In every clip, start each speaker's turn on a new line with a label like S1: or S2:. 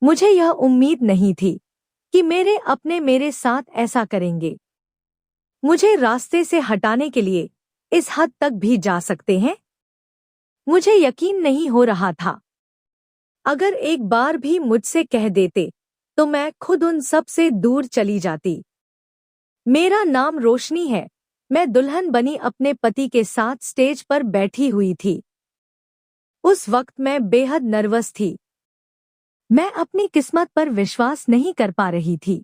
S1: मुझे यह उम्मीद नहीं थी कि मेरे अपने मेरे साथ ऐसा करेंगे। मुझे रास्ते से हटाने के लिए इस हद तक भी जा सकते हैं? मुझे यकीन नहीं हो रहा था। अगर एक बार भी मुझसे कह देते तो मैं खुद उन सब से दूर चली जाती। मेरा नाम रोशनी है। मैं दुल्हन बनी अपने पति के साथ स्टेज पर बैठी हुई थी। उस वक्त मैं बेहद नर्वस थी। मैं अपनी किस्मत पर विश्वास नहीं कर पा रही थी।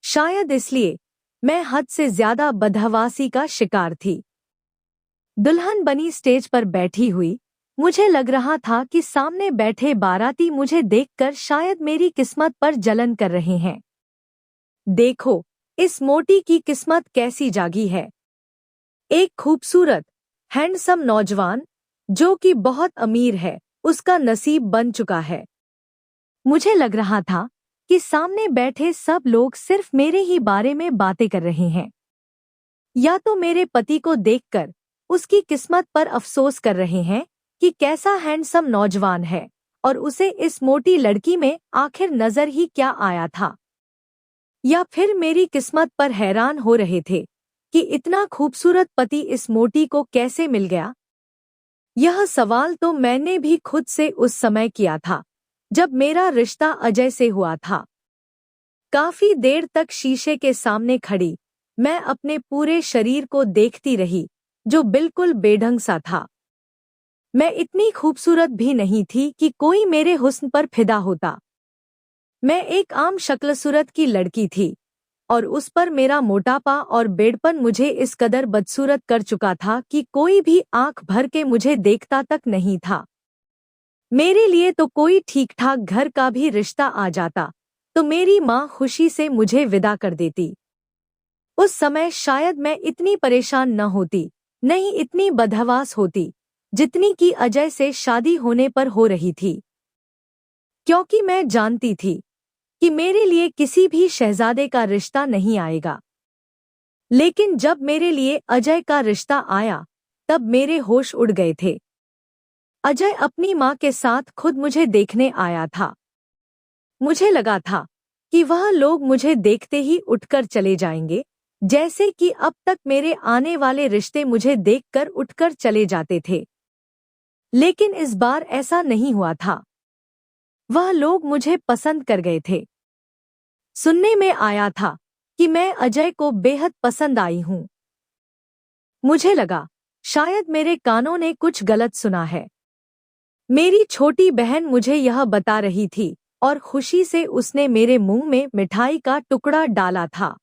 S1: शायद इसलिए मैं हद से ज्यादा बदहवासी का शिकार थी। दुल्हन बनी स्टेज पर बैठी हुई, मुझे लग रहा था कि सामने बैठे बाराती मुझे देखकर शायद मेरी किस्मत पर जलन कर रहे हैं। देखो, इस मोटी की किस्मत कैसी जागी है। एक खूबसूरत, हैंडसम नौजवान, जो कि बहुत अमीर है, उसका नसीब बन चुका है। मुझे लग रहा था कि सामने बैठे सब लोग सिर्फ मेरे ही बारे में बातें कर रहे हैं, या तो मेरे पति को देखकर उसकी किस्मत पर अफसोस कर रहे हैं कि कैसा हैंडसम नौजवान है और उसे इस मोटी लड़की में आखिर नजर ही क्या आया था, या फिर मेरी किस्मत पर हैरान हो रहे थे कि इतना खूबसूरत पति इस मोटी को कैसे मिल गया। यह सवाल तो मैंने भी खुद से उस समय किया था जब मेरा रिश्ता अजय से हुआ था। काफी देर तक शीशे के सामने खड़ी मैं अपने पूरे शरीर को देखती रही, जो बिल्कुल बेढंग सा था। मैं इतनी खूबसूरत भी नहीं थी कि कोई मेरे हुस्न पर फिदा होता। मैं एक आम शक्ल सूरत की लड़की थी और उस पर मेरा मोटापा और बेड़पन मुझे इस कदर बदसूरत कर चुका था कि कोई भी आंख भर के मुझे देखता तक नहीं था। मेरे लिए तो कोई ठीक ठाक घर का भी रिश्ता आ जाता तो मेरी माँ खुशी से मुझे विदा कर देती। उस समय शायद मैं इतनी परेशान न होती, नहीं इतनी बदहवास होती जितनी कि अजय से शादी होने पर हो रही थी, क्योंकि मैं जानती थी कि मेरे लिए किसी भी शहजादे का रिश्ता नहीं आएगा। लेकिन जब मेरे लिए अजय का रिश्ता आया तब मेरे होश उड़ गए थे। अजय अपनी माँ के साथ खुद मुझे देखने आया था। मुझे लगा था कि वह लोग मुझे देखते ही उठकर चले जाएंगे, जैसे कि अब तक मेरे आने वाले रिश्ते मुझे देखकर उठकर चले जाते थे। लेकिन इस बार ऐसा नहीं हुआ था। वह लोग मुझे पसंद कर गए थे। सुनने में आया था कि मैं अजय को बेहद पसंद आई हूं। मुझे लगा शायद मेरे कानों ने कुछ गलत सुना है। मेरी छोटी बहन मुझे यह बता रही थी और खुशी से उसने मेरे मुंह में मिठाई का टुकड़ा डाला था।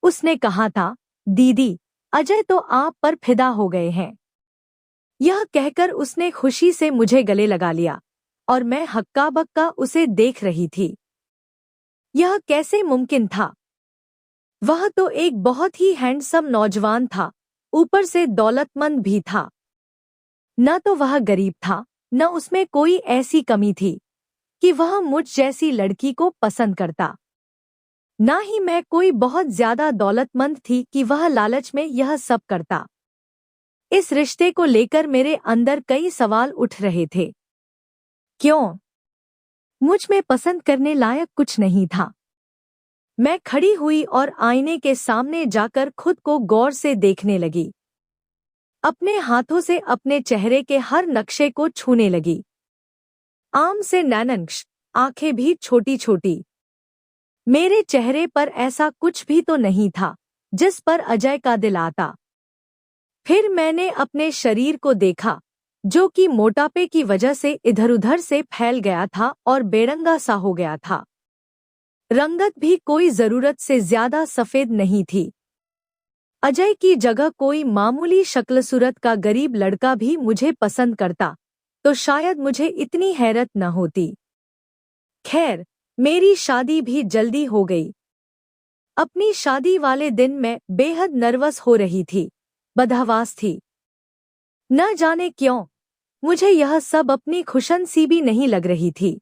S1: उसने कहा था, दीदी, अजय तो आप पर फिदा हो गए हैं। यह कहकर उसने खुशी से मुझे गले लगा लिया और मैं हक्का बक्का उसे देख रही थी। यह कैसे मुमकिन था? वह तो एक बहुत ही हैंडसम नौजवान था, ऊपर से दौलतमंद भी था। न तो वह गरीब था, न उसमें कोई ऐसी कमी थी कि वह मुझ जैसी लड़की को पसंद करता। ना ही मैं कोई बहुत ज्यादा दौलतमंद थी कि वह लालच में यह सब करता। इस रिश्ते को लेकर मेरे अंदर कई सवाल उठ रहे थे। क्यों? मुझ में पसंद करने लायक कुछ नहीं था। मैं खड़ी हुई और आईने के सामने जाकर खुद को गौर से देखने लगी। अपने हाथों से अपने चेहरे के हर नक्शे को छूने लगी। आम से नैननक्श, आंखें भी छोटी छोटी। मेरे चेहरे पर ऐसा कुछ भी तो नहीं था जिस पर अजय का दिल आता। फिर मैंने अपने शरीर को देखा, जो कि मोटापे की वजह से इधर-उधर से फैल गया था और बेरंगा सा हो गया था। रंगत भी कोई जरूरत से ज्यादा सफेद नहीं थी। अजय की जगह कोई मामूली शक्ल सूरत का गरीब लड़का भी मुझे पसंद करता तो शायद मुझे इतनी हैरत न होती। खैर, मेरी शादी भी जल्दी हो गई। अपनी शादी वाले दिन मैं बेहद नर्वस हो रही थी, बदहवास थी। न जाने क्यों मुझे यह सब अपनी खुशनसीबी भी नहीं लग रही थी।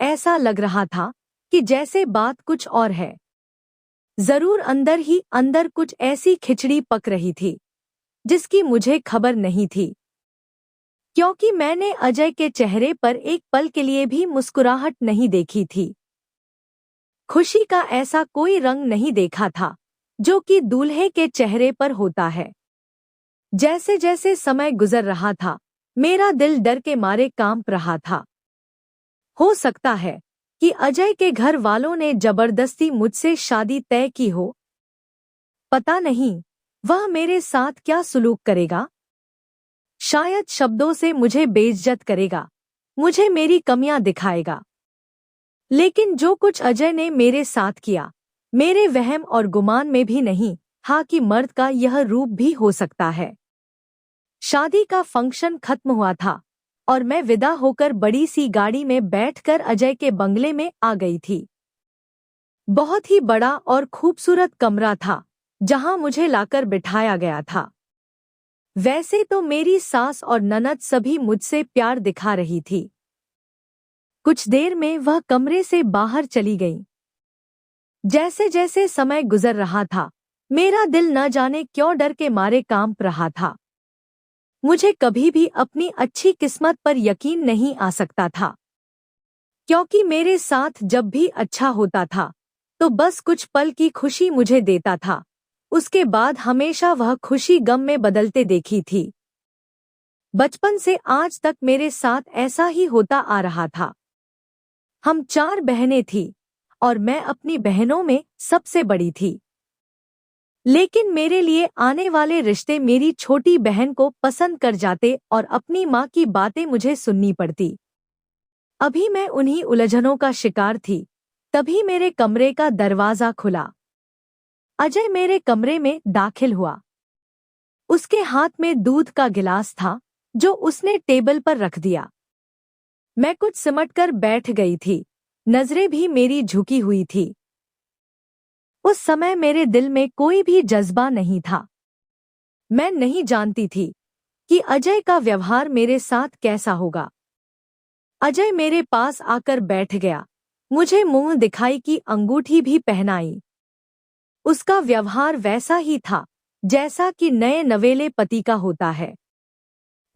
S1: ऐसा लग रहा था कि जैसे बात कुछ और है। जरूर अंदर ही अंदर कुछ ऐसी खिचड़ी पक रही थी जिसकी मुझे खबर नहीं थी। क्योंकि मैंने अजय के चेहरे पर एक पल के लिए भी मुस्कुराहट नहीं देखी थी। खुशी का ऐसा कोई रंग नहीं देखा था जो कि दूल्हे के चेहरे पर होता है। जैसे जैसे समय गुजर रहा था, मेरा दिल डर के मारे कांप रहा था। हो सकता है कि अजय के घर वालों ने जबरदस्ती मुझसे शादी तय की हो। पता नहीं वह मेरे साथ क्या सुलूक करेगा। शायद शब्दों से मुझे बेइज्जत करेगा, मुझे मेरी कमियां दिखाएगा। लेकिन जो कुछ अजय ने मेरे साथ किया, मेरे वहम और गुमान में भी नहीं था कि मर्द का यह रूप भी हो सकता है। शादी का फंक्शन खत्म हुआ था और मैं विदा होकर बड़ी सी गाड़ी में बैठकर अजय के बंगले में आ गई थी। बहुत ही बड़ा और खूबसूरत कमरा था जहां मुझे लाकर बिठाया गया था। वैसे तो मेरी सास और ननद सभी मुझसे प्यार दिखा रही थी। कुछ देर में वह कमरे से बाहर चली गई। जैसे जैसे समय गुजर रहा था, मेरा दिल न जाने क्यों डर के मारे कांप रहा था। मुझे कभी भी अपनी अच्छी किस्मत पर यकीन नहीं आ सकता था, क्योंकि मेरे साथ जब भी अच्छा होता था तो बस कुछ पल की खुशी मुझे देता था, उसके बाद हमेशा वह खुशी गम में बदलते देखी थी। बचपन से आज तक मेरे साथ ऐसा ही होता आ रहा था। हम 4 बहनें थीं और मैं अपनी बहनों में सबसे बड़ी थी। लेकिन मेरे लिए आने वाले रिश्ते मेरी छोटी बहन को पसंद कर जाते और अपनी माँ की बातें मुझे सुननी पड़ती। अभी मैं उन्हीं उलझनों का शिकार थी, तभी मेरे कमरे का दरवाजा खुला। अजय मेरे कमरे में दाखिल हुआ। उसके हाथ में दूध का गिलास था जो उसने टेबल पर रख दिया। मैं कुछ सिमटकर बैठ गई थी, नजरें भी मेरी झुकी हुई थी। उस समय मेरे दिल में कोई भी जज्बा नहीं था। मैं नहीं जानती थी कि अजय का व्यवहार मेरे साथ कैसा होगा। अजय मेरे पास आकर बैठ गया, मुझे मुंह दिखाई की अंगूठी भी पहनाई। उसका व्यवहार वैसा ही था जैसा कि नए नवेले पति का होता है।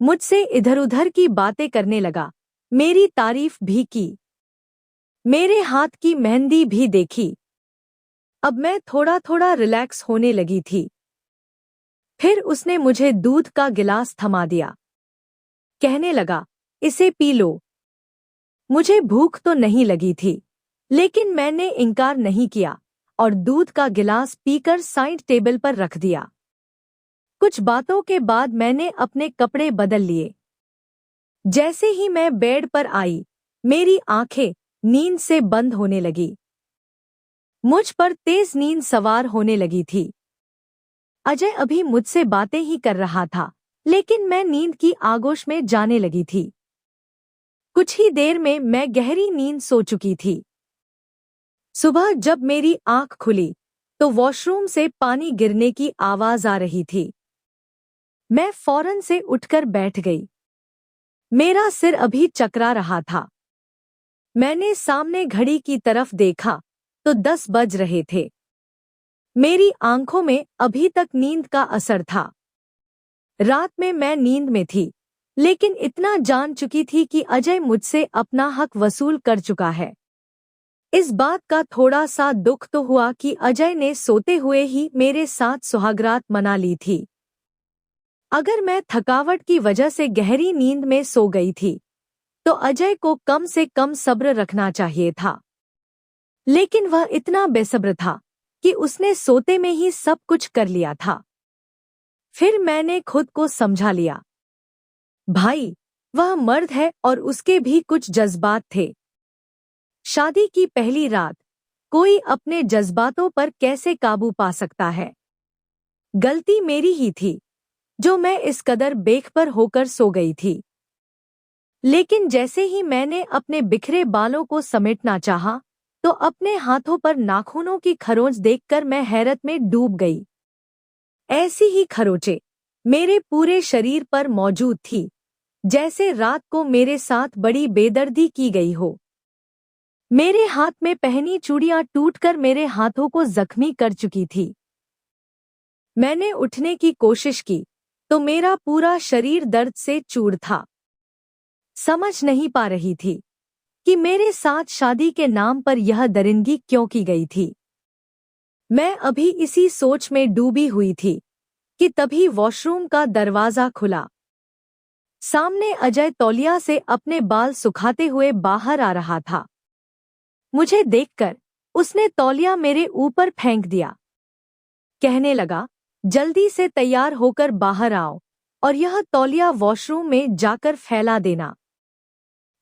S1: मुझसे इधर-उधर की बातें करने लगा, मेरी तारीफ भी की, मेरे हाथ की मेहंदी भी देखी। अब मैं थोड़ा थोड़ा रिलैक्स होने लगी थी। फिर उसने मुझे दूध का गिलास थमा दिया। कहने लगा, इसे पी लो। मुझे भूख तो नहीं लगी थी, लेकिन मैंने इनकार नहीं किया और दूध का गिलास पीकर साइड टेबल पर रख दिया। कुछ बातों के बाद मैंने अपने कपड़े बदल लिए। जैसे ही मैं बेड पर आई, मेरी आंखें नींद से बंद होने लगी। मुझ पर तेज नींद सवार होने लगी थी। अजय अभी मुझसे बातें ही कर रहा था, लेकिन मैं नींद की आगोश में जाने लगी थी। कुछ ही देर में मैं गहरी नींद सो चुकी थी। सुबह जब मेरी आंख खुली तो वॉशरूम से पानी गिरने की आवाज आ रही थी। मैं फौरन से उठकर बैठ गई। मेरा सिर अभी चकरा रहा था। मैंने सामने घड़ी की तरफ देखा तो 10 बज रहे थे। मेरी आंखों में अभी तक नींद का असर था। रात में मैं नींद में थी, लेकिन इतना जान चुकी थी कि अजय मुझसे अपना हक वसूल कर चुका है। इस बात का थोड़ा सा दुख तो हुआ कि अजय ने सोते हुए ही मेरे साथ सुहागरात मना ली थी। अगर मैं थकावट की वजह से गहरी नींद में सो गई थी, तो अजय को कम से कम सब्र रखना चाहिए था। लेकिन वह इतना बेसब्र था कि उसने सोते में ही सब कुछ कर लिया था। फिर मैंने खुद को समझा लिया। भाई, वह मर्द है और उसके भी कुछ जज्बात थे। शादी की पहली रात, कोई अपने जज्बातों पर कैसे काबू पा सकता है? गलती मेरी ही थी, जो मैं इस कदर बेखबर होकर सो गई थी। लेकिन जैसे ही मैंने अपने बिखरे बालों को समेटना चाहा, तो अपने हाथों पर नाखूनों की खरोंच देखकर मैं हैरत में डूब गई। ऐसी ही खरोंचें मेरे पूरे शरीर पर मौजूद थी, जैसे रात को मेरे साथ बड़ी बेदर्दी की गई हो। मेरे हाथ में पहनी चूड़ियां टूटकर मेरे हाथों को जख्मी कर चुकी थी। मैंने उठने की कोशिश की, तो मेरा पूरा शरीर दर्द से चूर था। समझ नहीं पा रही थी कि मेरे साथ शादी के नाम पर यह दरिंदगी क्यों की गई थी। मैं अभी इसी सोच में डूबी हुई थी कि तभी वॉशरूम का दरवाजा खुला। सामने अजय तौलिया से अपने बाल सुखाते हुए बाहर आ रहा था। मुझे देखकर उसने तौलिया मेरे ऊपर फेंक दिया। कहने लगा, जल्दी से तैयार होकर बाहर आओ और यह तौलिया वॉशरूम में जाकर फैला देना।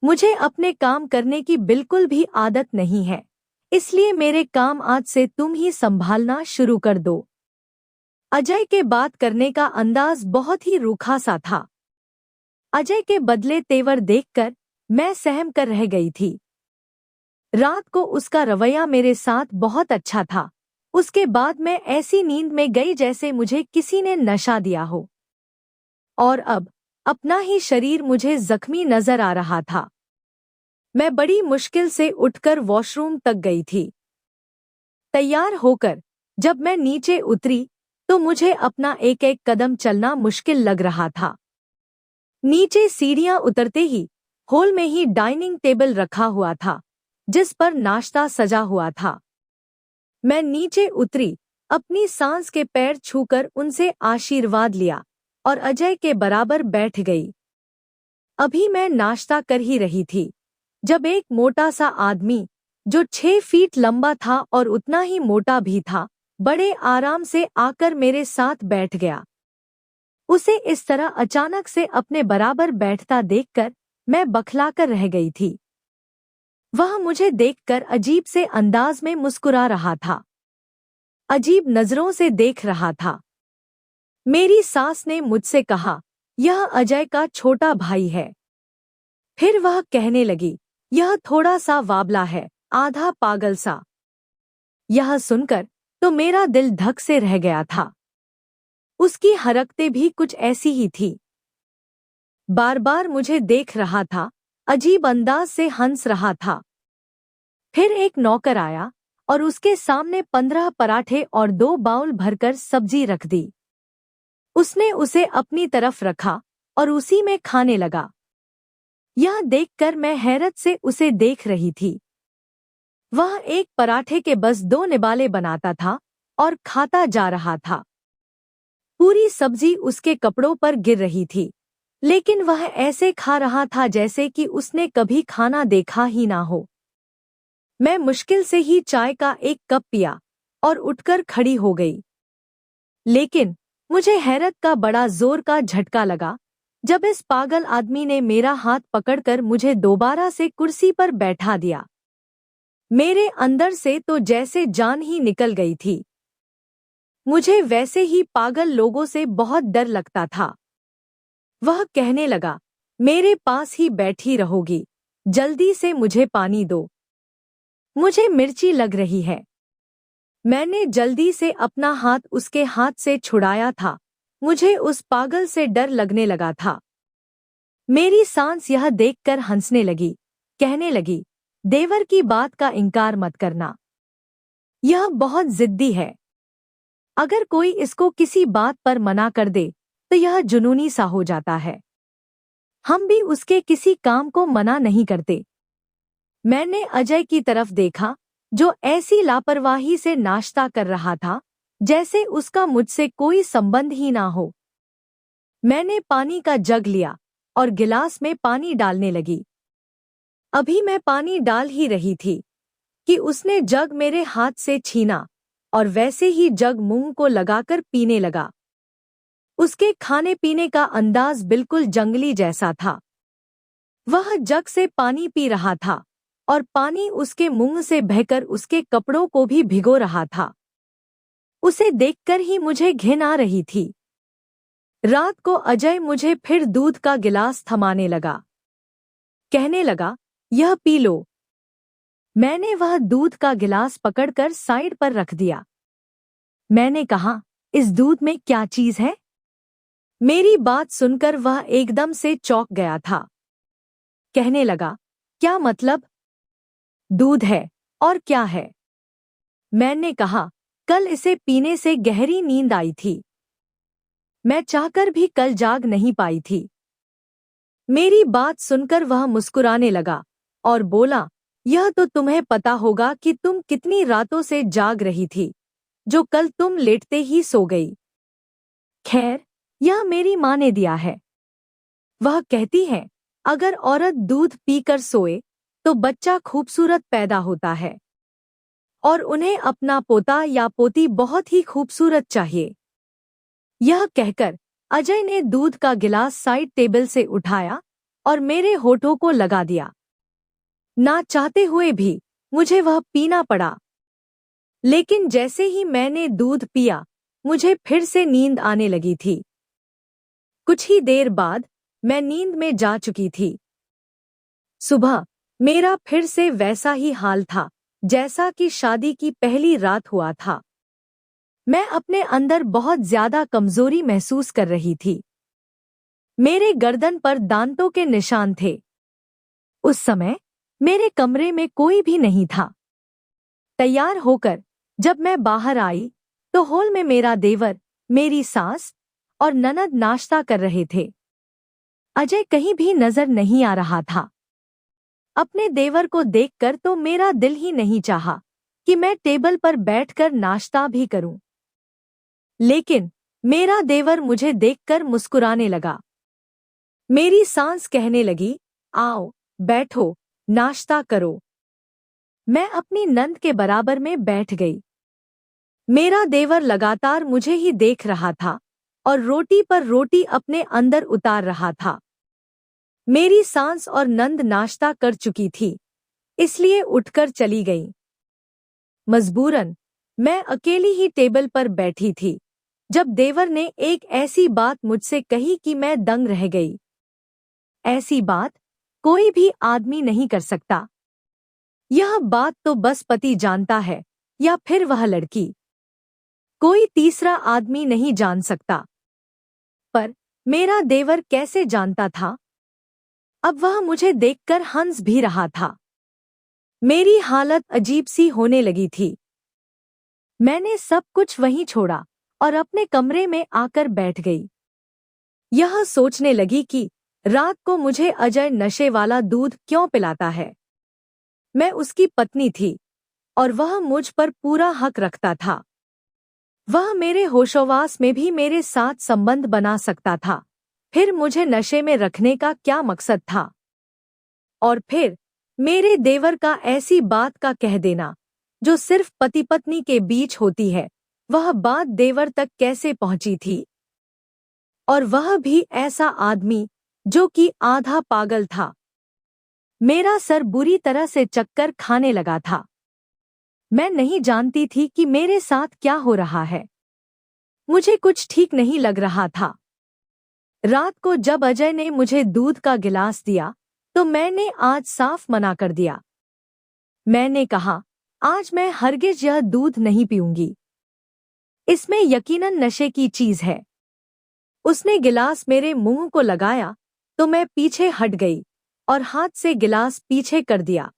S1: मुझे अपने काम करने की बिल्कुल भी आदत नहीं है, इसलिए मेरे काम आज से तुम ही संभालना शुरू कर दो। अजय के बात करने का अंदाज बहुत ही रूखा सा था। अजय के बदले तेवर देखकर मैं सहम कर रह गई थी। रात को उसका रवैया मेरे साथ बहुत अच्छा था। उसके बाद मैं ऐसी नींद में गई जैसे मुझे किसी ने नशा दिया हो, और अब अपना ही शरीर मुझे जख्मी नजर आ रहा था। मैं बड़ी मुश्किल से उठकर वॉशरूम तक गई थी। तैयार होकर जब मैं नीचे उतरी तो मुझे अपना एक एक कदम चलना मुश्किल लग रहा था। नीचे सीढ़ियां उतरते ही हॉल में ही डाइनिंग टेबल रखा हुआ था जिस पर नाश्ता सजा हुआ था। मैं नीचे उतरी, अपनी सांस के पैर छूकर उनसे आशीर्वाद लिया और अजय के बराबर बैठ गई। अभी मैं नाश्ता कर ही रही थी जब एक मोटा सा आदमी जो 6 फीट लंबा था और उतना ही मोटा भी था, बड़े आराम से आकर मेरे साथ बैठ गया। उसे इस तरह अचानक से अपने बराबर बैठता देखकर मैं बखलाकर रह गई थी। वह मुझे देखकर अजीब से अंदाज में मुस्कुरा रहा था, अजीब नजरों से देख रहा था। मेरी सास ने मुझसे कहा, यह अजय का छोटा भाई है। फिर वह कहने लगी, यह थोड़ा सा वाबला है, आधा पागल सा। यह सुनकर तो मेरा दिल धक से रह गया था। उसकी हरकतें भी कुछ ऐसी ही थी। बार बार मुझे देख रहा था, अजीब अंदाज से हंस रहा था। फिर एक नौकर आया और उसके सामने 15 पराठे और 2 बाउल भरकर सब्जी रख दी। उसने उसे अपनी तरफ रखा और उसी में खाने लगा। यह देखकर मैं हैरत से उसे देख रही थी। वह एक पराठे के बस 2 निवाले बनाता था और खाता जा रहा था। पूरी सब्जी उसके कपड़ों पर गिर रही थी, लेकिन वह ऐसे खा रहा था जैसे कि उसने कभी खाना देखा ही ना हो। मैं मुश्किल से ही चाय का एक कप पिया और उठकर खड़ी हो गई। लेकिन मुझे हैरत का बड़ा जोर का झटका लगा जब इस पागल आदमी ने मेरा हाथ पकड़कर मुझे दोबारा से कुर्सी पर बैठा दिया। मेरे अंदर से तो जैसे जान ही निकल गई थी। मुझे वैसे ही पागल लोगों से बहुत डर लगता था। वह कहने लगा, मेरे पास ही बैठी रहोगी, जल्दी से मुझे पानी दो, मुझे मिर्ची लग रही है। मैंने जल्दी से अपना हाथ उसके हाथ से छुड़ाया था। मुझे उस पागल से डर लगने लगा था। मेरी सांस यह देखकर हंसने लगी, कहने लगी, देवर की बात का इनकार मत करना, यह बहुत जिद्दी है। अगर कोई इसको किसी बात पर मना कर दे तो यह जुनूनी सा हो जाता है। हम भी उसके किसी काम को मना नहीं करते। मैंने अजय की तरफ देखा जो ऐसी लापरवाही से नाश्ता कर रहा था जैसे उसका मुझसे कोई संबंध ही ना हो। मैंने पानी का जग लिया और गिलास में पानी डालने लगी। अभी मैं पानी डाल ही रही थी कि उसने जग मेरे हाथ से छीना और वैसे ही जग मुंह को लगाकर पीने लगा। उसके खाने पीने का अंदाज बिल्कुल जंगली जैसा था। वह जग से पानी पी रहा था और पानी उसके मुंह से बहकर उसके कपड़ों को भी भिगो रहा था। उसे देखकर ही मुझे घिन आ रही थी। रात को अजय मुझे फिर दूध का गिलास थमाने लगा, कहने लगा, यह पी लो। मैंने वह दूध का गिलास पकड़कर साइड पर रख दिया। मैंने कहा, इस दूध में क्या चीज है? मेरी बात सुनकर वह एकदम से चौंक गया था। कहने लगा, क्या मतलब? दूध है और क्या है? मैंने कहा, कल इसे पीने से गहरी नींद आई थी। मैं चाहकर भी कल जाग नहीं पाई थी। मेरी बात सुनकर वह मुस्कुराने लगा और बोला, यह तो तुम्हें पता होगा कि तुम कितनी रातों से जाग रही थी, जो कल तुम लेटते ही सो गई। खैर, यह मेरी माँ ने दिया है। वह कहती है, अगर औरत दूध पीकर सोए तो बच्चा खूबसूरत पैदा होता है और उन्हें अपना पोता या पोती बहुत ही खूबसूरत चाहिए। यह कहकर अजय ने दूध का गिलास साइड टेबल से उठाया और मेरे होठों को लगा दिया। ना चाहते हुए भी मुझे वह पीना पड़ा। लेकिन जैसे ही मैंने दूध पिया, मुझे फिर से नींद आने लगी थी। कुछ ही देर बाद मैं नींद में जा चुकी थी। सुबह मेरा फिर से वैसा ही हाल था जैसा कि शादी की पहली रात हुआ था। मैं अपने अंदर बहुत ज्यादा कमजोरी महसूस कर रही थी। मेरे गर्दन पर दांतों के निशान थे। उस समय मेरे कमरे में कोई भी नहीं था। तैयार होकर जब मैं बाहर आई तो हॉल में मेरा देवर, मेरी सास और ननद नाश्ता कर रहे थे। अजय कहीं भी नजर नहीं आ रहा था। अपने देवर को देखकर तो मेरा दिल ही नहीं चाहा कि मैं टेबल पर बैठकर नाश्ता भी करूं। लेकिन मेरा देवर मुझे देखकर मुस्कुराने लगा। मेरी सास कहने लगी, आओ बैठो, नाश्ता करो। मैं अपनी नंद के बराबर में बैठ गई। मेरा देवर लगातार मुझे ही देख रहा था और रोटी पर रोटी अपने अंदर उतार रहा था। मेरी सास और नंद नाश्ता कर चुकी थी, इसलिए उठकर चली गई। मजबूरन मैं अकेली ही टेबल पर बैठी थी जब देवर ने एक ऐसी बात मुझसे कही कि मैं दंग रह गई। ऐसी बात कोई भी आदमी नहीं कर सकता। यह बात तो बस पति जानता है या फिर वह लड़की। कोई तीसरा आदमी नहीं जान सकता। पर मेरा देवर कैसे जानता था? अब वह मुझे देखकर हंस भी रहा था। मेरी हालत अजीब सी होने लगी थी। मैंने सब कुछ वहीं छोड़ा और अपने कमरे में आकर बैठ गई। यह सोचने लगी कि रात को मुझे अजय नशे वाला दूध क्यों पिलाता है। मैं उसकी पत्नी थी और वह मुझ पर पूरा हक रखता था। वह मेरे होशोवास में भी मेरे साथ संबंध बना सकता था। फिर मुझे नशे में रखने का क्या मकसद था? और फिर मेरे देवर का ऐसी बात का कह देना जो सिर्फ पति पत्नी के बीच होती है, वह बात देवर तक कैसे पहुंची थी? और वह भी ऐसा आदमी जो कि आधा पागल था। मेरा सर बुरी तरह से चक्कर खाने लगा था। मैं नहीं जानती थी कि मेरे साथ क्या हो रहा है। मुझे कुछ ठीक नहीं लग रहा था। रात को जब अजय ने मुझे दूध का गिलास दिया तो मैंने आज साफ मना कर दिया। मैंने कहा, आज मैं हरगिज यह दूध नहीं पीऊंगी। इसमें यकीनन नशे की चीज है। उसने गिलास मेरे मुंह को लगाया तो मैं पीछे हट गई और हाथ से गिलास पीछे कर दिया।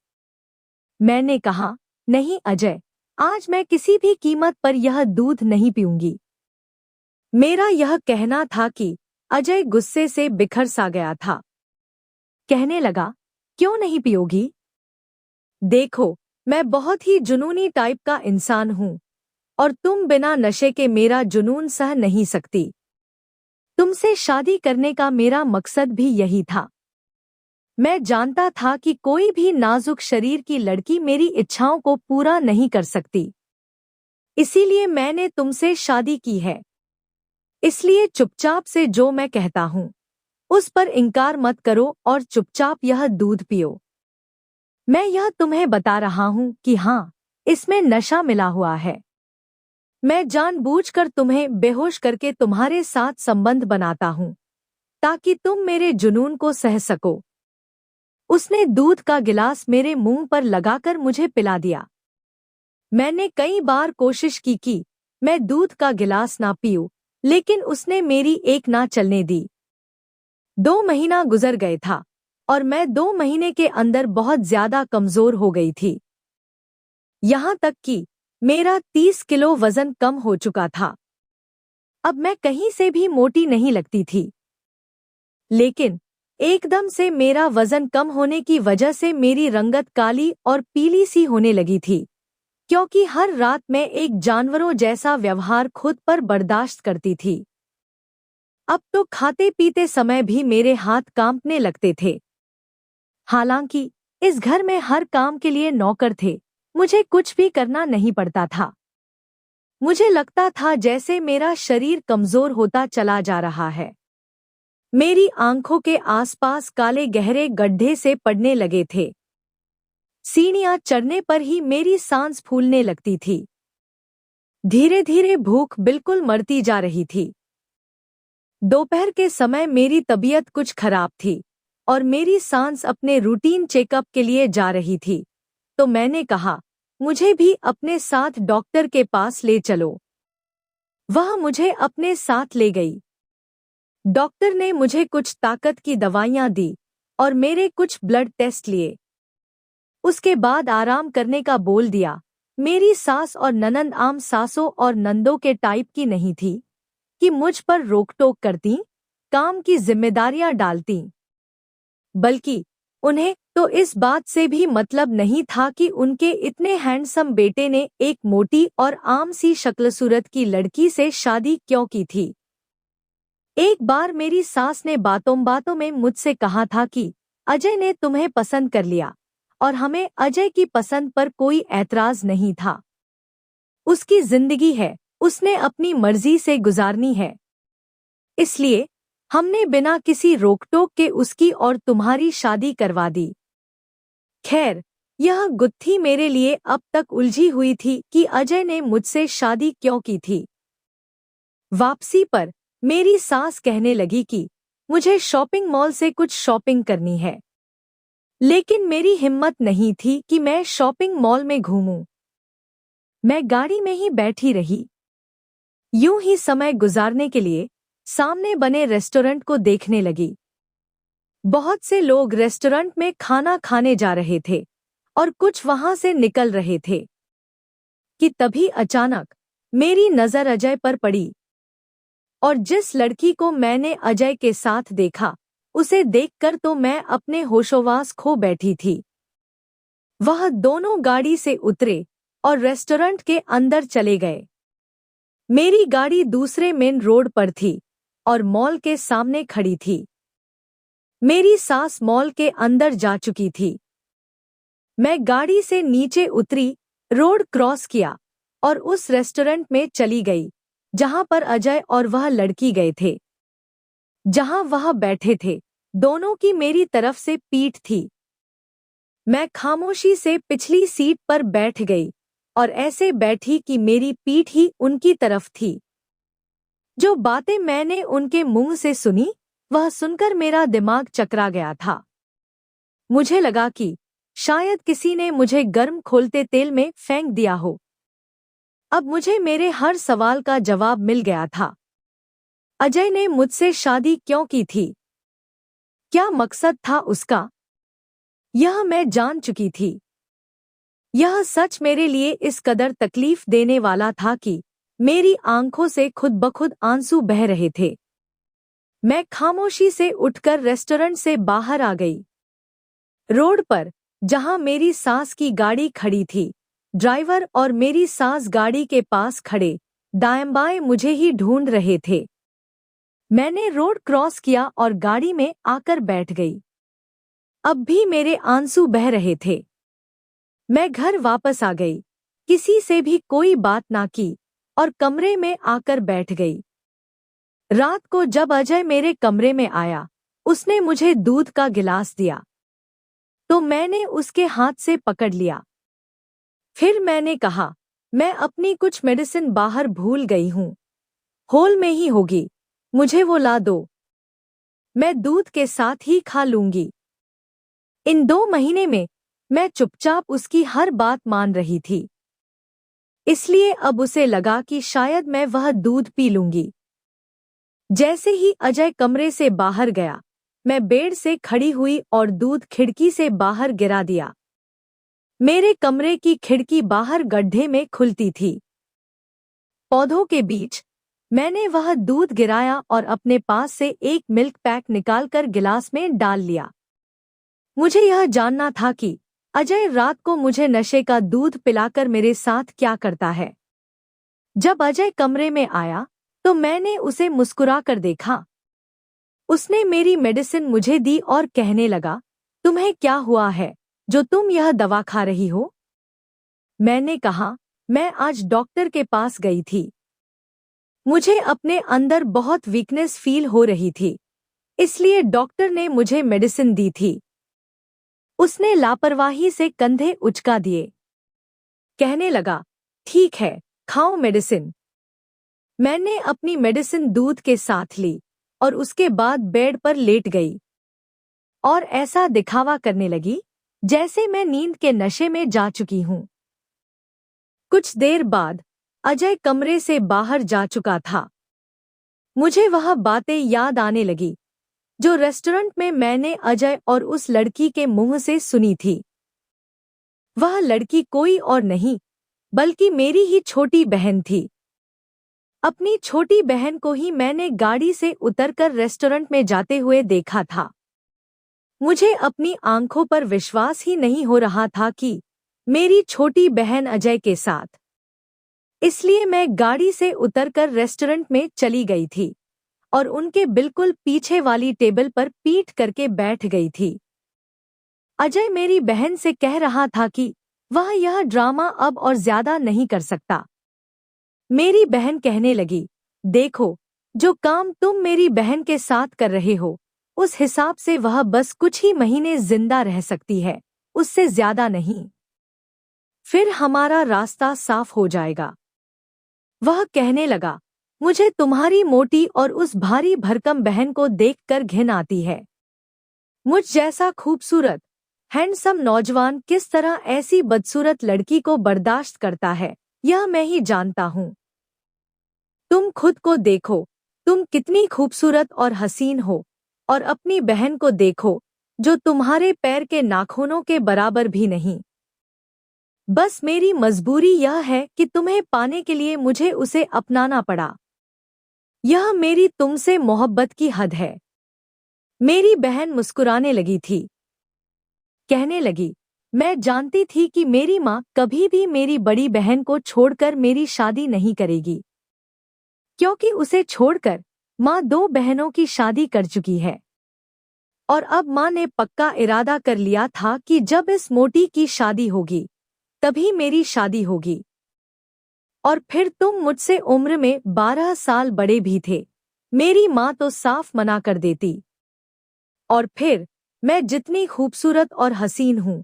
S1: मैंने कहा, नहीं अजय, आज मैं किसी भी कीमत पर यह दूध नहीं पीऊंगी। मेरा यह कहना था कि अजय गुस्से से बिखर सा गया था। कहने लगा, क्यों नहीं पियोगी? देखो, मैं बहुत ही जुनूनी टाइप का इंसान हूं और तुम बिना नशे के मेरा जुनून सह नहीं सकती। तुमसे शादी करने का मेरा मकसद भी यही था। मैं जानता था कि कोई भी नाजुक शरीर की लड़की मेरी इच्छाओं को पूरा नहीं कर सकती। इसीलिए मैंने तुमसे शादी की है। इसलिए चुपचाप से जो मैं कहता हूं उस पर इनकार मत करो और चुपचाप यह दूध पियो। मैं यह तुम्हें बता रहा हूं कि हाँ, इसमें नशा मिला हुआ है। मैं जानबूझकर तुम्हें बेहोश करके तुम्हारे साथ संबंध बनाता हूं ताकि तुम मेरे जुनून को सह सको। उसने दूध का गिलास मेरे मुंह पर लगाकर मुझे पिला दिया। मैंने कई बार कोशिश की कि मैं दूध का गिलास ना पीऊं, लेकिन उसने मेरी एक ना चलने दी। 2 महीना गुजर गए था और मैं 2 महीने के अंदर बहुत ज्यादा कमजोर हो गई थी। यहाँ तक कि मेरा 30 किलो वजन कम हो चुका था। अब मैं कहीं से भी मोटी नहीं लगती थी। लेकिन एकदम से मेरा वजन कम होने की वजह से मेरी रंगत काली और पीली सी होने लगी थी, क्योंकि हर रात मैं एक जानवरों जैसा व्यवहार खुद पर बर्दाश्त करती थी। अब तो खाते पीते समय भी मेरे हाथ कांपने लगते थे। हालांकि इस घर में हर काम के लिए नौकर थे, मुझे कुछ भी करना नहीं पड़ता था। मुझे लगता था जैसे मेरा शरीर कमजोर होता चला जा रहा है। मेरी आंखों के आसपास काले गहरे गड्ढे से पड़ने लगे थे। सीढ़ियां चढ़ने पर ही मेरी सांस फूलने लगती थी। धीरे धीरे भूख बिल्कुल मरती जा रही थी। दोपहर के समय मेरी तबीयत कुछ खराब थी और मेरी सांस अपने रूटीन चेकअप के लिए जा रही थी, तो मैंने कहा, मुझे भी अपने साथ डॉक्टर के पास ले चलो। वह मुझे अपने साथ ले गई। डॉक्टर ने मुझे कुछ ताकत की दवाइयां दी और मेरे कुछ ब्लड टेस्ट लिए। उसके बाद आराम करने का बोल दिया। मेरी सास और ननंद आम सासों और नंदों के टाइप की नहीं थी कि मुझ पर रोक टोक करती, काम की जिम्मेदारियां डालती, बल्कि उन्हें तो इस बात से भी मतलब नहीं था कि उनके इतने हैंडसम बेटे ने एक मोटी और आम सी शक्ल सूरत की लड़की से शादी क्यों की थी। एक बार मेरी सास ने बातों बातों में मुझसे कहा था कि अजय ने तुम्हें पसंद कर लिया और हमें अजय की पसंद पर कोई ऐतराज नहीं था। उसकी जिंदगी है, उसने अपनी मर्जी से गुजारनी है, इसलिए हमने बिना किसी रोकटोक के उसकी और तुम्हारी शादी करवा दी। खैर, यह गुत्थी मेरे लिए अब तक उलझी हुई थी कि अजय ने मुझसे शादी क्यों की थी। वापसी पर मेरी सास कहने लगी कि मुझे शॉपिंग मॉल से कुछ शॉपिंग करनी है, लेकिन मेरी हिम्मत नहीं थी कि मैं शॉपिंग मॉल में घूमूं। मैं गाड़ी में ही बैठी रही। यूं ही समय गुजारने के लिए सामने बने रेस्टोरेंट को देखने लगी। बहुत से लोग रेस्टोरेंट में खाना खाने जा रहे थे और कुछ वहां से निकल रहे थे कि तभी अचानक मेरी नजर अजय पर पड़ी। और जिस लड़की को मैंने अजय के साथ देखा, उसे देखकर तो मैं अपने होशोवास खो बैठी थी। वह दोनों गाड़ी से उतरे और रेस्टोरेंट के अंदर चले गए। मेरी गाड़ी दूसरे मेन रोड पर थी और मॉल के सामने खड़ी थी। मेरी सास मॉल के अंदर जा चुकी थी। मैं गाड़ी से नीचे उतरी, रोड क्रॉस किया और उस रेस्टोरेंट में चली गई जहां पर अजय और वह लड़की गए थे। जहां वह बैठे थे, दोनों की मेरी तरफ से पीठ थी। मैं खामोशी से पिछली सीट पर बैठ गई और ऐसे बैठी कि मेरी पीठ ही उनकी तरफ थी। जो बातें मैंने उनके मुंह से सुनी, वह सुनकर मेरा दिमाग चकरा गया था। मुझे लगा कि शायद किसी ने मुझे गर्म खोलते तेल में फेंक दिया हो। अब मुझे मेरे हर सवाल का जवाब मिल गया था। अजय ने मुझसे शादी क्यों की थी? क्या मकसद था उसका? यह मैं जान चुकी थी। यह सच मेरे लिए इस कदर तकलीफ देने वाला था कि मेरी आंखों से खुद ब खुद आंसू बह रहे थे। मैं खामोशी से उठकर रेस्टोरेंट से बाहर आ गई। रोड पर, जहां मेरी सास की गाड़ी खड़ी थी, ड्राइवर और मेरी सास गाड़ी के पास खड़े दाएं बाएं मुझे ही ढूंढ रहे थे। मैंने रोड क्रॉस किया और गाड़ी में आकर बैठ गई। अब भी मेरे आंसू बह रहे थे। मैं घर वापस आ गई, किसी से भी कोई बात ना की और कमरे में आकर बैठ गई। रात को जब अजय मेरे कमरे में आया, उसने मुझे दूध का गिलास दिया, तो मैंने उसके हाथ से पकड़ लिया। फिर मैंने कहा, मैं अपनी कुछ मेडिसिन बाहर भूल गई हूँ, हॉल में ही होगी, मुझे वो ला दो, मैं दूध के साथ ही खा लूंगी। इन 2 महीने में मैं चुपचाप उसकी हर बात मान रही थी, इसलिए अब उसे लगा कि शायद मैं वह दूध पी लूंगी। जैसे ही अजय कमरे से बाहर गया, मैं बेड से खड़ी हुई और दूध खिड़की से बाहर गिरा दिया। मेरे कमरे की खिड़की बाहर गड्ढे में खुलती थी। पौधों के बीच मैंने वह दूध गिराया और अपने पास से एक मिल्क पैक निकालकर गिलास में डाल लिया। मुझे यह जानना था कि अजय रात को मुझे नशे का दूध पिलाकर मेरे साथ क्या करता है। जब अजय कमरे में आया तो मैंने उसे मुस्कुराकर देखा। उसने मेरी मेडिसिन मुझे दी और कहने लगा, तुम्हें क्या हुआ है जो तुम यह दवा खा रही हो? मैंने कहा, मैं आज डॉक्टर के पास गई थी। मुझे अपने अंदर बहुत वीकनेस फील हो रही थी, इसलिए डॉक्टर ने मुझे मेडिसिन दी थी। उसने लापरवाही से कंधे उचका दिए। कहने लगा, ठीक है, खाओ मेडिसिन। मैंने अपनी मेडिसिन दूध के साथ ली और उसके बाद बेड पर लेट गई और ऐसा दिखावा करने लगी जैसे मैं नींद के नशे में जा चुकी हूं। कुछ देर बाद अजय कमरे से बाहर जा चुका था। मुझे वह बातें याद आने लगी जो रेस्टोरेंट में मैंने अजय और उस लड़की के मुंह से सुनी थी। वह लड़की कोई और नहीं बल्कि मेरी ही छोटी बहन थी। अपनी छोटी बहन को ही मैंने गाड़ी से उतरकर रेस्टोरेंट में जाते हुए देखा था। मुझे अपनी आंखों पर विश्वास ही नहीं हो रहा था कि मेरी छोटी बहन अजय के साथ। इसलिए मैं गाड़ी से उतरकर रेस्टोरेंट में चली गई थी और उनके बिल्कुल पीछे वाली टेबल पर पीठ करके बैठ गई थी। अजय मेरी बहन से कह रहा था कि वह यह ड्रामा अब और ज्यादा नहीं कर सकता। मेरी बहन कहने लगी, देखो, जो काम तुम मेरी बहन के साथ कर रहे हो, उस हिसाब से वह बस कुछ ही महीने जिंदा रह सकती है, उससे ज्यादा नहीं। फिर हमारा रास्ता साफ हो जाएगा। वह कहने लगा, मुझे तुम्हारी मोटी और उस भारी भरकम बहन को देखकर घिन आती है। मुझ जैसा खूबसूरत, हैंडसम नौजवान किस तरह ऐसी बदसूरत लड़की को बर्दाश्त करता है, यह मैं ही जानता हूँ। तुम खुद को देखो, तुम कितनी खूबसूरत और हसीन हो, और अपनी बहन को देखो जो तुम्हारे पैर के नाखूनों के बराबर भी नहीं। बस मेरी मजबूरी यह है कि तुम्हें पाने के लिए मुझे उसे अपनाना पड़ा। यह मेरी तुमसे मोहब्बत की हद है। मेरी बहन मुस्कुराने लगी थी। कहने लगी, मैं जानती थी कि मेरी माँ कभी भी मेरी बड़ी बहन को छोड़कर मेरी शादी नहीं करेगी, क्योंकि उसे छोड़कर माँ 2 बहनों की शादी कर चुकी है। और अब माँ ने पक्का इरादा कर लिया था कि जब इस मोटी की शादी होगी तभी मेरी शादी होगी। और फिर तुम मुझसे उम्र में 12 साल बड़े भी थे। मेरी माँ तो साफ मना कर देती। और फिर मैं जितनी खूबसूरत और हसीन हूँ,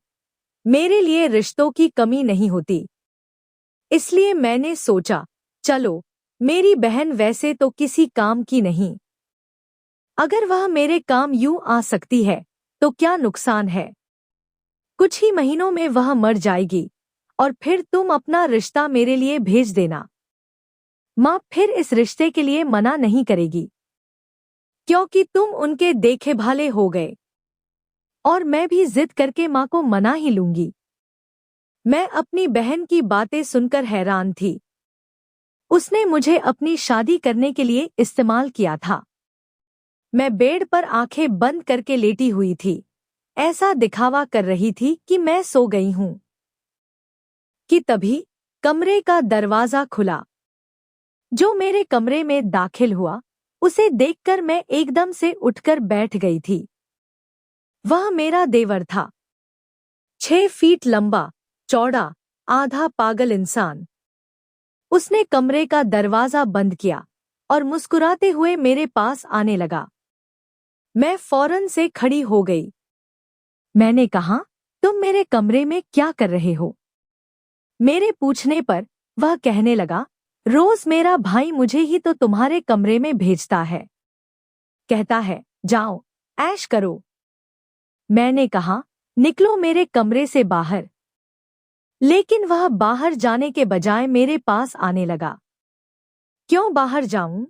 S1: मेरे लिए रिश्तों की कमी नहीं होती। इसलिए मैंने सोचा, चलो, मेरी बहन वैसे तो किसी काम की नहीं, अगर वह मेरे काम यूं आ सकती है तो क्या नुकसान है। कुछ ही महीनों में वह मर जाएगी और फिर तुम अपना रिश्ता मेरे लिए भेज देना। माँ फिर इस रिश्ते के लिए मना नहीं करेगी, क्योंकि तुम उनके देखे भाले हो गए। और मैं भी जिद करके माँ को मना ही लूंगी। मैं अपनी बहन की बातें सुनकर हैरान थी। उसने मुझे अपनी शादी करने के लिए इस्तेमाल किया था। मैं बेड पर आंखें बंद करके लेटी हुई थी, ऐसा दिखावा कर रही थी कि मैं सो गई हूं, कि तभी कमरे का दरवाजा खुला। जो मेरे कमरे में दाखिल हुआ, उसे देखकर मैं एकदम से उठकर बैठ गई थी। वह मेरा देवर था। 6 फीट लंबा, चौड़ा, आधा पागल इंसान। उसने कमरे का दरवाजा बंद किया और मुस्कुराते हुए मेरे पास आने लगा। मैं फौरन से खड़ी हो गई। मैंने कहा, तुम मेरे कमरे में क्या कर रहे हो? मेरे पूछने पर वह कहने लगा, रोज मेरा भाई मुझे ही तो तुम्हारे कमरे में भेजता है। कहता है, जाओ, ऐश करो। मैंने कहा, निकलो मेरे कमरे से बाहर। लेकिन वह बाहर जाने के बजाय मेरे पास आने लगा। क्यों बाहर जाऊं?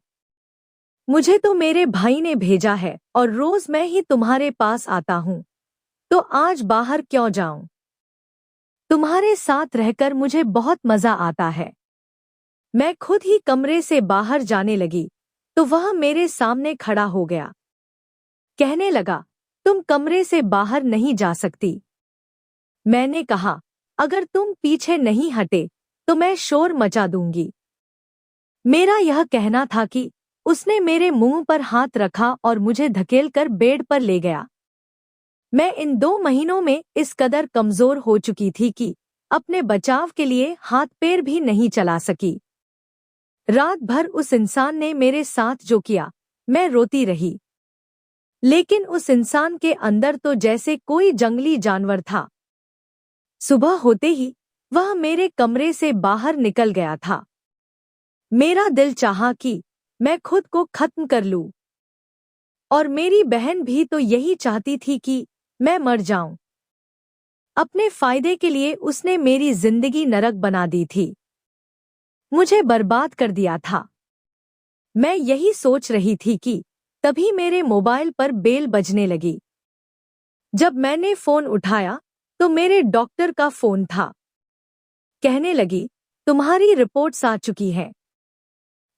S1: मुझे तो मेरे भाई ने भेजा है और रोज मैं ही तुम्हारे पास आता हूं, तो आज बाहर क्यों जाऊं? तुम्हारे साथ रहकर मुझे बहुत मजा आता है। मैं खुद ही कमरे से बाहर जाने लगी तो वह मेरे सामने खड़ा हो गया। कहने लगा, तुम कमरे से बाहर नहीं जा सकती। मैंने कहा, अगर तुम पीछे नहीं हटे तो मैं शोर मचा दूंगी। मेरा यह कहना था कि उसने मेरे मुंह पर हाथ रखा और मुझे धकेलकर बेड पर ले गया। मैं इन 2 महीनों में इस कदर कमजोर हो चुकी थी कि अपने बचाव के लिए हाथ पैर भी नहीं चला सकी। रात भर उस इंसान ने मेरे साथ जो किया, मैं रोती रही। लेकिन उस इंसान के अंदर तो जैसे कोई जंगली जानवर था। सुबह होते ही वह मेरे कमरे से बाहर निकल गया था। मेरा दिल चाहा कि मैं खुद को खत्म कर लूं। और मेरी बहन भी तो यही चाहती थी कि मैं मर जाऊं। अपने फायदे के लिए उसने मेरी जिंदगी नरक बना दी थी, मुझे बर्बाद कर दिया था। मैं यही सोच रही थी कि तभी मेरे मोबाइल पर बेल बजने लगी। जब मैंने फोन उठाया तो मेरे डॉक्टर का फोन था। कहने लगी, तुम्हारी रिपोर्ट्स आ चुकी हैं।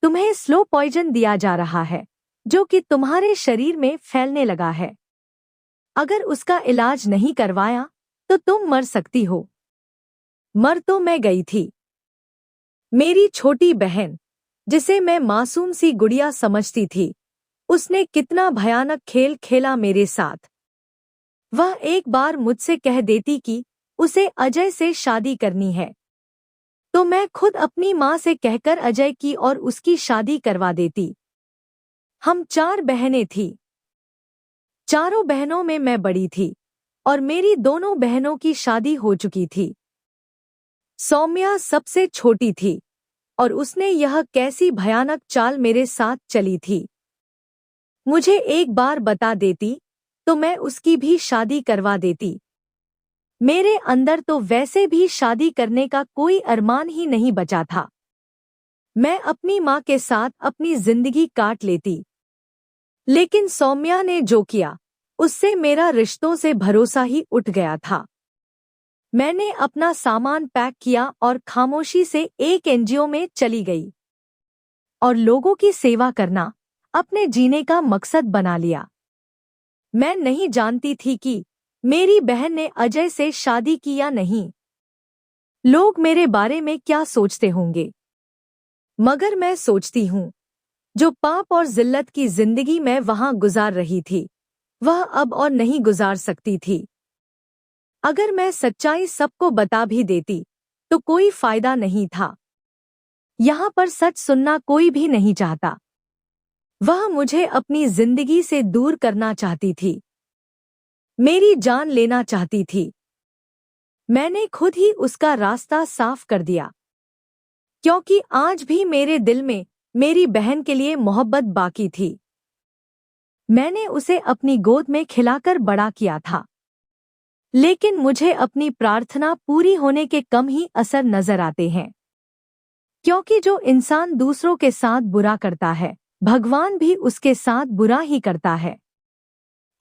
S1: तुम्हें स्लो पॉइजन दिया जा रहा है जो कि तुम्हारे शरीर में फैलने लगा है। अगर उसका इलाज नहीं करवाया तो तुम मर सकती हो। मर तो मैं गई थी। मेरी छोटी बहन, जिसे मैं मासूम सी गुड़िया समझती थी, उसने कितना भयानक खेल खेला मेरे साथ। वह एक बार मुझसे कह देती कि उसे अजय से शादी करनी है, तो मैं खुद अपनी माँ से कहकर अजय की और उसकी शादी करवा देती। हम 4 बहनें थीं। चारों बहनों में मैं बड़ी थी और मेरी दोनों बहनों की शादी हो चुकी थी। सौम्या सबसे छोटी थी और उसने यह कैसी भयानक चाल मेरे साथ चली थी। मुझे एक बार बता देती तो मैं उसकी भी शादी करवा देती। मेरे अंदर तो वैसे भी शादी करने का कोई अरमान ही नहीं बचा था। मैं अपनी माँ के साथ अपनी जिंदगी काट लेती। लेकिन सौम्या ने जो किया, उससे मेरा रिश्तों से भरोसा ही उठ गया था। मैंने अपना सामान पैक किया और खामोशी से एक एनजीओ में चली गई और लोगों की सेवा करना अपने जीने का मकसद बना लिया। मैं नहीं जानती थी कि मेरी बहन ने अजय से शादी की या नहीं। लोग मेरे बारे में क्या सोचते होंगे, मगर मैं सोचती हूँ, जो पाप और जिल्लत की जिंदगी मैं वहां गुजार रही थी, वह अब और नहीं गुजार सकती थी। अगर मैं सच्चाई सबको बता भी देती तो कोई फायदा नहीं था। यहाँ पर सच सुनना कोई भी नहीं चाहता। वह मुझे अपनी जिंदगी से दूर करना चाहती थी, मेरी जान लेना चाहती थी। मैंने खुद ही उसका रास्ता साफ कर दिया, क्योंकि आज भी मेरे दिल में मेरी बहन के लिए मोहब्बत बाकी थी। मैंने उसे अपनी गोद में खिलाकर बड़ा किया था। लेकिन मुझे अपनी प्रार्थना पूरी होने के कम ही असर नजर आते हैं, क्योंकि जो इंसान दूसरों के साथ बुरा करता है, भगवान भी उसके साथ बुरा ही करता है।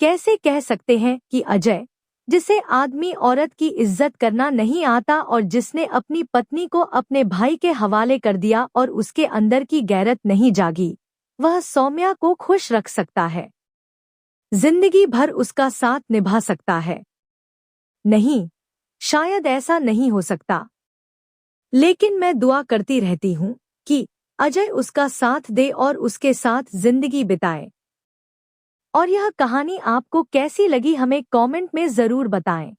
S1: कैसे कह सकते हैं कि अजय, जिसे आदमी औरत की इज्जत करना नहीं आता और जिसने अपनी पत्नी को अपने भाई के हवाले कर दिया और उसके अंदर की गैरत नहीं जागी, वह सौम्या को खुश रख सकता है, जिंदगी भर उसका साथ निभा सकता है? नहीं, शायद ऐसा नहीं हो सकता। लेकिन मैं दुआ करती रहती हूँ कि अजय उसका साथ दे और उसके साथ जिंदगी बिताए। और यह कहानी आपको कैसी लगी हमें कमेंट में जरूर बताएं।